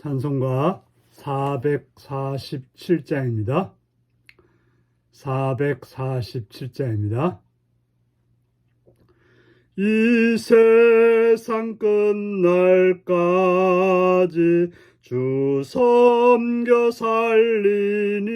찬송가 447장입니다. 447장입니다. 이 세상 끝날까지 주 섬겨 살리니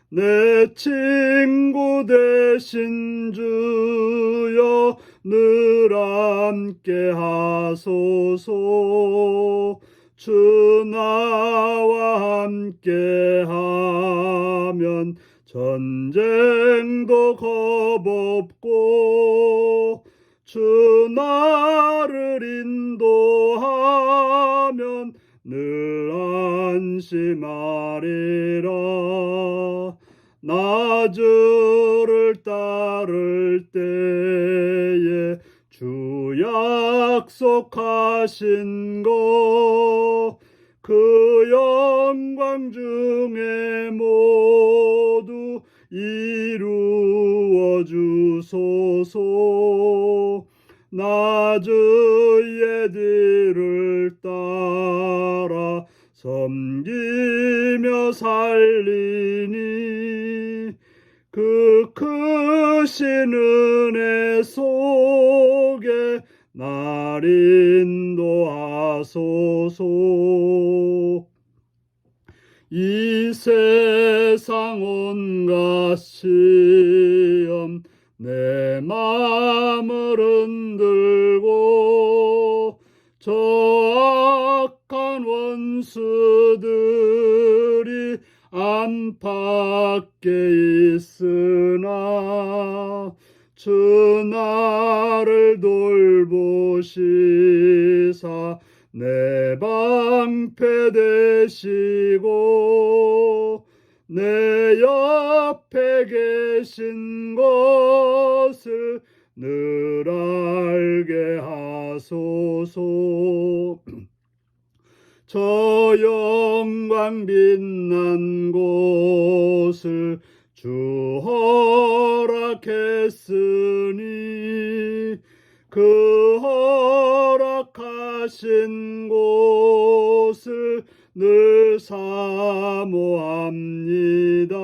내 친구 되신 주여 늘 함께 하소서. 주 나와 함께 하면 전쟁도 겁없고 주 나를 인도하면 늘 안심하리라. 나 주를 따를 때에 주 약속하신 것 그 영광 중에 모두 이루어 주소서. 나 주의 뒤를 따라 섬기며 살리니 그 크신 은혜 속에 날 인도하소서. 이 세상 온갖 시험 내 마음을 흔들고 저 악한 원수들이 안팎에 있으나 주 나를 돌보시사 내 방패 되시고 내 옆에 계신 것을 늘 알게 하소서. 저 영광 빛난 곳을 주 허락했으니 그 허락하신 곳을 늘 사모합니다.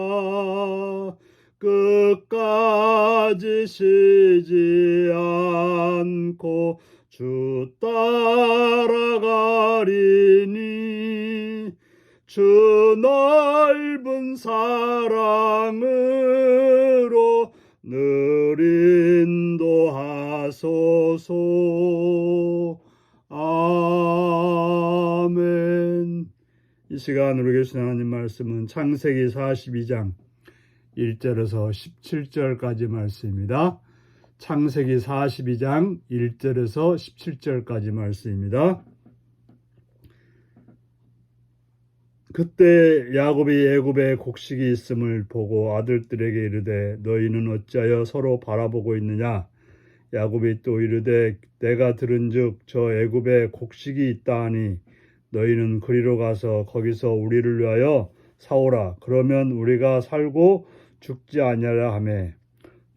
끝까지 쉬지 않고 주 따라가리니 주 넓은 사랑으로 늘 인도하소서. 아멘. 이 시간 우리 계신 하나님 말씀은 창세기 42장 1절에서 17절까지 말씀입니다. 창세기 42장 1절에서 17절까지 말씀입니다. 그때 야곱이 애굽에 곡식이 있음을 보고 아들들에게 이르되 너희는 어찌하여 서로 바라보고 있느냐. 야곱이 또 이르되 내가 들은즉 저 애굽에 곡식이 있다 하니 너희는 그리로 가서 거기서 우리를 위하여 사오라. 그러면 우리가 살고 죽지 아니하라 하매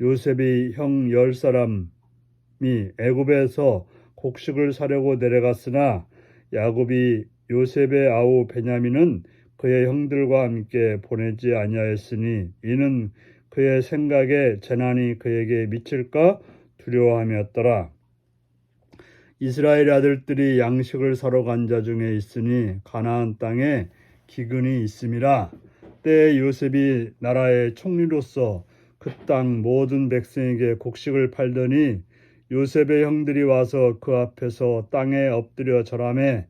요셉이 형 10사람이 애굽에서 곡식을 사려고 내려갔으나 야곱이 요셉의 아우 베냐민은 그의 형들과 함께 보내지 아니하였으니 이는 그의 생각에 재난이 그에게 미칠까 두려워함이었더라. 이스라엘 아들들이 양식을 사러 간 자 중에 있으니 가나안 땅에 기근이 있음이라. 때에 요셉이 나라의 총리로서 그 땅 모든 백성에게 곡식을 팔더니 요셉의 형들이 와서 그 앞에서 땅에 엎드려 절하매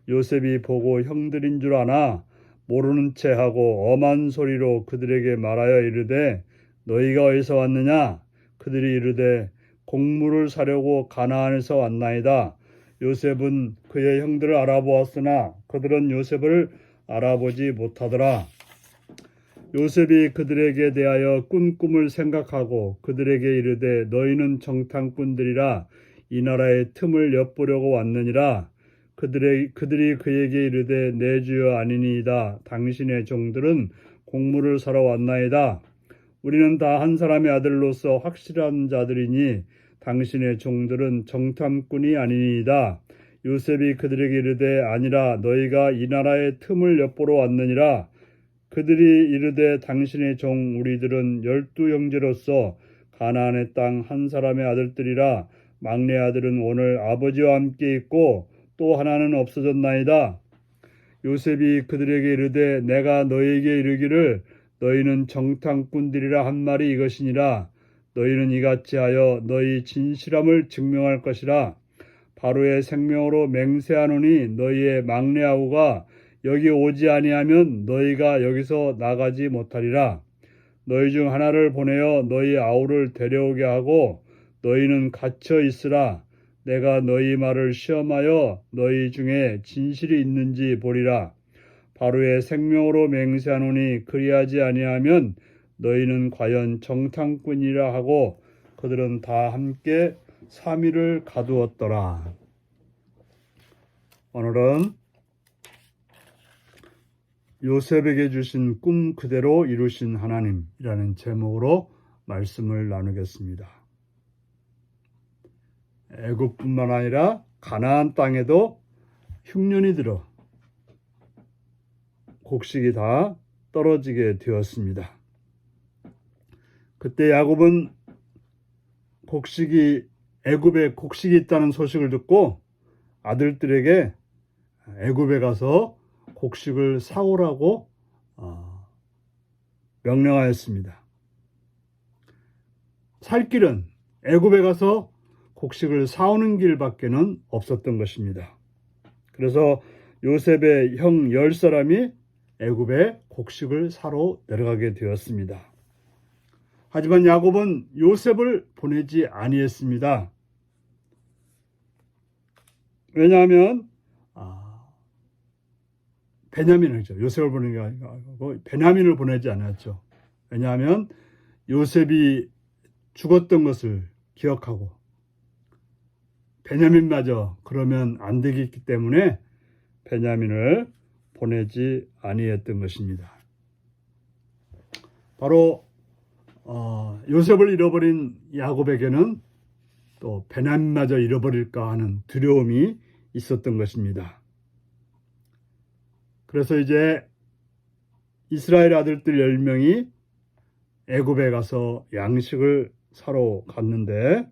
요셉이 보고 형들인 줄 아나 모르는 채 하고 엄한 소리로 그들에게 말하여 이르되 너희가 어디서 왔느냐. 그들이 이르되 곡물을 사려고 가나안에서 왔나이다. 요셉은 그의 형들을 알아보았으나 그들은 요셉을 알아보지 못하더라. 요셉이 그들에게 대하여 꾼 꿈을 생각하고 그들에게 이르되 너희는 정탐꾼들이라 이 나라의 틈을 엿보려고 왔느니라. 그들이 그에게 이르되 내 주여 아니니이다. 당신의 종들은 곡물을 사러 왔나이다. 우리는 다 한 사람의 아들로서 확실한 자들이니 당신의 종들은 정탐꾼이 아니니이다. 요셉이 그들에게 이르되 아니라 너희가 이 나라의 틈을 엿보러 왔느니라. 그들이 이르되 당신의 종 우리들은 12형제로서 가나안의 땅 한 사람의 아들들이라. 막내 아들은 오늘 아버지와 함께 있고 또 하나는 없어졌나이다. 요셉이 그들에게 이르되 내가 너희에게 이르기를 너희는 정탐꾼들이라 한 말이 이것이니라. 너희는 이같이 하여 너희 진실함을 증명할 것이라. 바로의 생명으로 맹세하노니 너희의 막내 아우가 여기 오지 아니하면 너희가 여기서 나가지 못하리라. 너희 중 하나를 보내어 너희 아우를 데려오게 하고 너희는 갇혀 있으라. 내가 너희 말을 시험하여 너희 중에 진실이 있는지 보리라. 바로의 생명으로 맹세하노니 그리하지 아니하면 너희는 과연 정탐꾼이라 하고 그들은 다 함께 3일을 가두었더라. 오늘은 요셉에게 주신 꿈 그대로 이루신 하나님이라는 제목으로 말씀을 나누겠습니다. 애굽뿐만 아니라 가나안 땅에도 흉년이 들어 곡식이 다 떨어지게 되었습니다. 그때 야곱은 애굽에 곡식이 있다는 소식을 듣고 아들들에게 애굽에 가서 곡식을 사오라고 명령하였습니다. 살 길은 애굽에 가서 곡식을 사오는 길밖에는 없었던 것입니다. 그래서 요셉의 형 10사람이 애굽에 곡식을 사러 내려가게 되었습니다. 하지만 야곱은 요셉을 보내지 아니했습니다. 왜냐하면 베냐민이죠. 요셉을 보내는 게 아니고 베냐민을 보내지 않았죠. 왜냐하면 요셉이 죽었던 것을 기억하고 베냐민마저 그러면 안 되기 때문에 베냐민을 보내지 아니했던 것입니다. 바로 요셉을 잃어버린 야곱에게는 또 베냐민마저 잃어버릴까 하는 두려움이 있었던 것입니다. 그래서 이제 이스라엘 아들들 10명이 애굽에 가서 양식을 사러 갔는데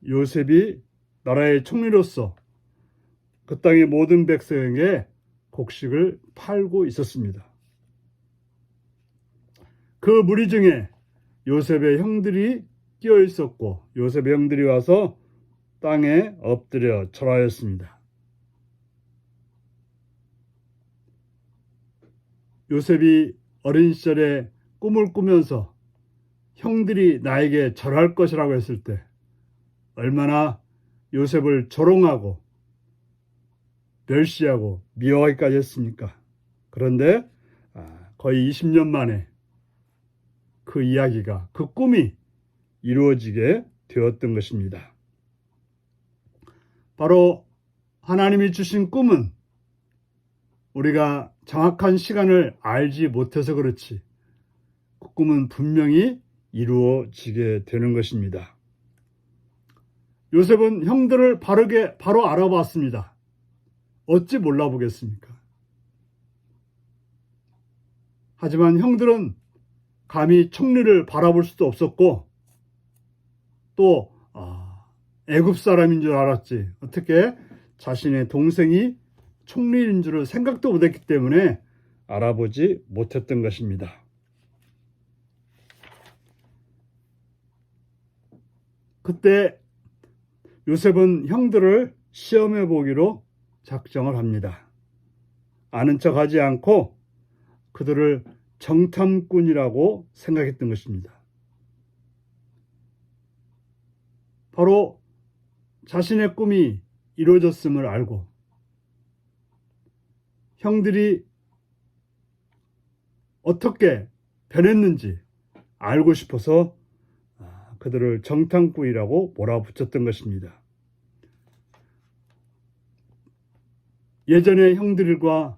요셉이 나라의 총리로서 그 땅의 모든 백성에게 곡식을 팔고 있었습니다. 그 무리 중에 요셉의 형들이 끼어 있었고 요셉의 형들이 와서 땅에 엎드려 절하였습니다. 요셉이 어린 시절에 꿈을 꾸면서 형들이 나에게 절할 것이라고 했을 때 얼마나 요셉을 조롱하고 멸시하고 미워하기까지 했습니까? 그런데 거의 20년 만에 그 이야기가, 그 꿈이 이루어지게 되었던 것입니다. 바로 하나님이 주신 꿈은 우리가 정확한 시간을 알지 못해서 그렇지 그 꿈은 분명히 이루어지게 되는 것입니다. 요셉은 형들을 바로 알아봤습니다. 어찌 몰라보겠습니까? 하지만 형들은 감히 총리를 바라볼 수도 없었고 또 애굽 사람인 줄 알았지 어떻게 자신의 동생이 총리인 줄을 생각도 못했기 때문에 알아보지 못했던 것입니다. 그때 요셉은 형들을 시험해 보기로 작정을 합니다. 아는 척하지 않고 그들을 정탐꾼이라고 생각했던 것입니다. 바로 자신의 꿈이 이루어졌음을 알고 형들이 어떻게 변했는지 알고 싶어서 그들을 정탐꾼이라고 몰아붙였던 것입니다. 예전의 형들과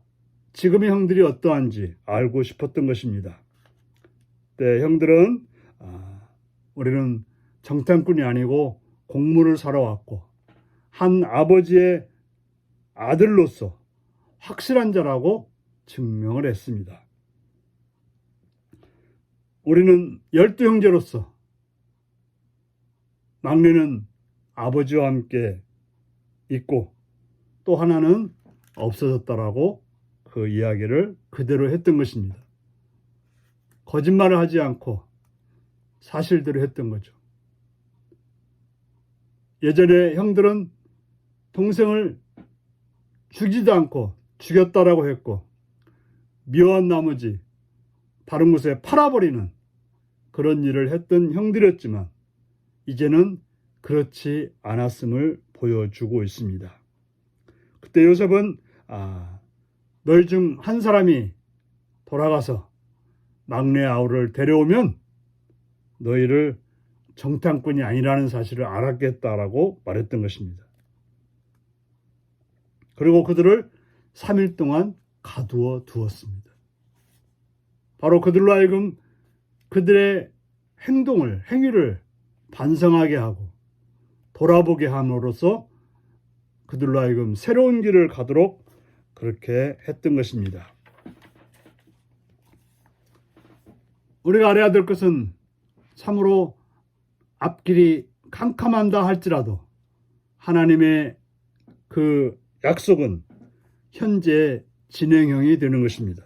지금의 형들이 어떠한지 알고 싶었던 것입니다. 네, 형들은 우리는 정탐꾼이 아니고 곡물을 사러 왔고 한 아버지의 아들로서 확실한 자라고 증명을 했습니다. 우리는 12형제로서 막내는 아버지와 함께 있고 또 하나는 없어졌다라고 그 이야기를 그대로 했던 것입니다. 거짓말을 하지 않고 사실대로 했던 거죠. 예전에 형들은 동생을 죽이지도 않고 죽였다라고 했고 미워한 나머지 다른 곳에 팔아버리는 그런 일을 했던 형들이었지만 이제는 그렇지 않았음을 보여주고 있습니다. 그때 요셉은 너희 중 한 사람이 돌아가서 막내 아우를 데려오면 너희를 정탐꾼이 아니라는 사실을 알았겠다라고 말했던 것입니다. 그리고 그들을 3일 동안 가두어 두었습니다. 바로 그들로 하여금 그들의 행위를 반성하게 하고 돌아보게 함으로써 그들로 하여금 새로운 길을 가도록 그렇게 했던 것입니다. 우리가 알아야 될 것은 참으로 앞길이 캄캄한다 할지라도 하나님의 그 약속은 현재 진행형이 되는 것입니다.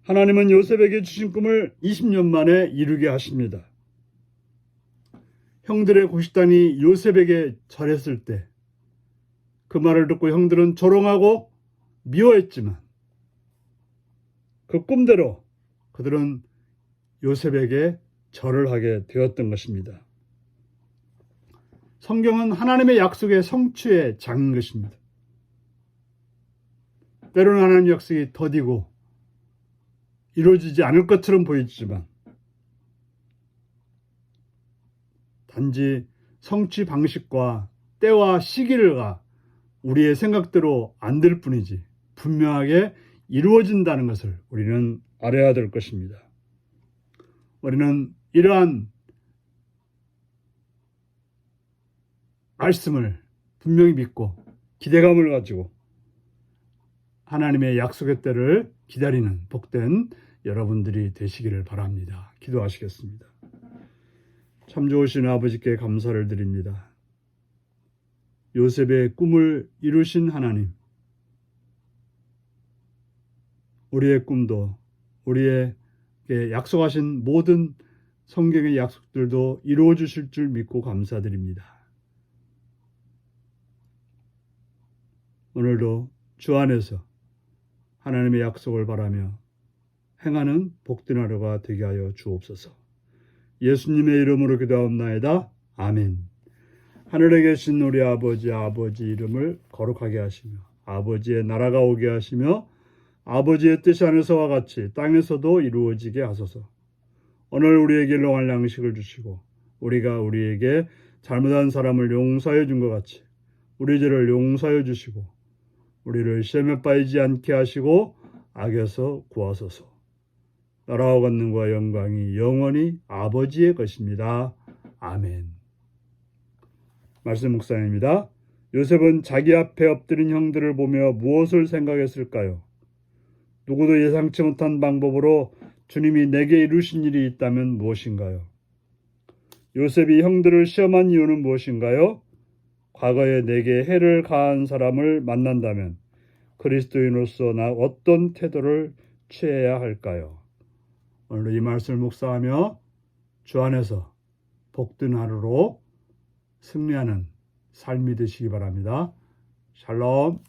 하나님은 요셉에게 주신 꿈을 20년 만에 이루게 하십니다. 형들의 고식단이 요셉에게 절했을 때 그 말을 듣고 형들은 조롱하고 미워했지만 그 꿈대로 그들은 요셉에게 절을 하게 되었던 것입니다. 성경은 하나님의 약속의 성취에 장인 것입니다. 때로는 하나님의 약속이 더디고 이루어지지 않을 것처럼 보이지만 단지 성취 방식과 때와 시기가 우리의 생각대로 안 될 뿐이지 분명하게 이루어진다는 것을 우리는 알아야 될 것입니다. 우리는 이러한 말씀을 분명히 믿고 기대감을 가지고 하나님의 약속의 때를 기다리는 복된 여러분들이 되시기를 바랍니다. 기도하시겠습니다. 참 좋으신 아버지께 감사를 드립니다. 요셉의 꿈을 이루신 하나님, 우리의 꿈도 우리에게 약속하신 모든 성경의 약속들도 이루어 주실 줄 믿고 감사드립니다. 오늘도 주 안에서 하나님의 약속을 바라며 행하는 복된 하루가 되게 하여 주옵소서. 예수님의 이름으로 기도하옵나이다. 아멘. 하늘에 계신 우리 아버지 이름을 거룩하게 하시며 아버지의 나라가 오게 하시며 아버지의 뜻이 하늘에서와 같이 땅에서도 이루어지게 하소서. 오늘 우리에게 일용할 양식을 주시고 우리가 우리에게 잘못한 사람을 용서해 준 것 같이 우리 죄를 용서해 주시고 우리를 시험에 빠지지 않게 하시고 악에서 구하소서. 나라와 권능과 영광이 영원히 아버지의 것입니다. 아멘. 말씀 묵상입니다. 요셉은 자기 앞에 엎드린 형들을 보며 무엇을 생각했을까요? 누구도 예상치 못한 방법으로 주님이 내게 이루신 일이 있다면 무엇인가요? 요셉이 형들을 시험한 이유는 무엇인가요? 과거에 내게 해를 가한 사람을 만난다면 그리스도인으로서 나 어떤 태도를 취해야 할까요? 오늘 이 말씀을 묵상하며 주 안에서 복된 하루로 승리하는 삶이 되시기 바랍니다. 샬롬.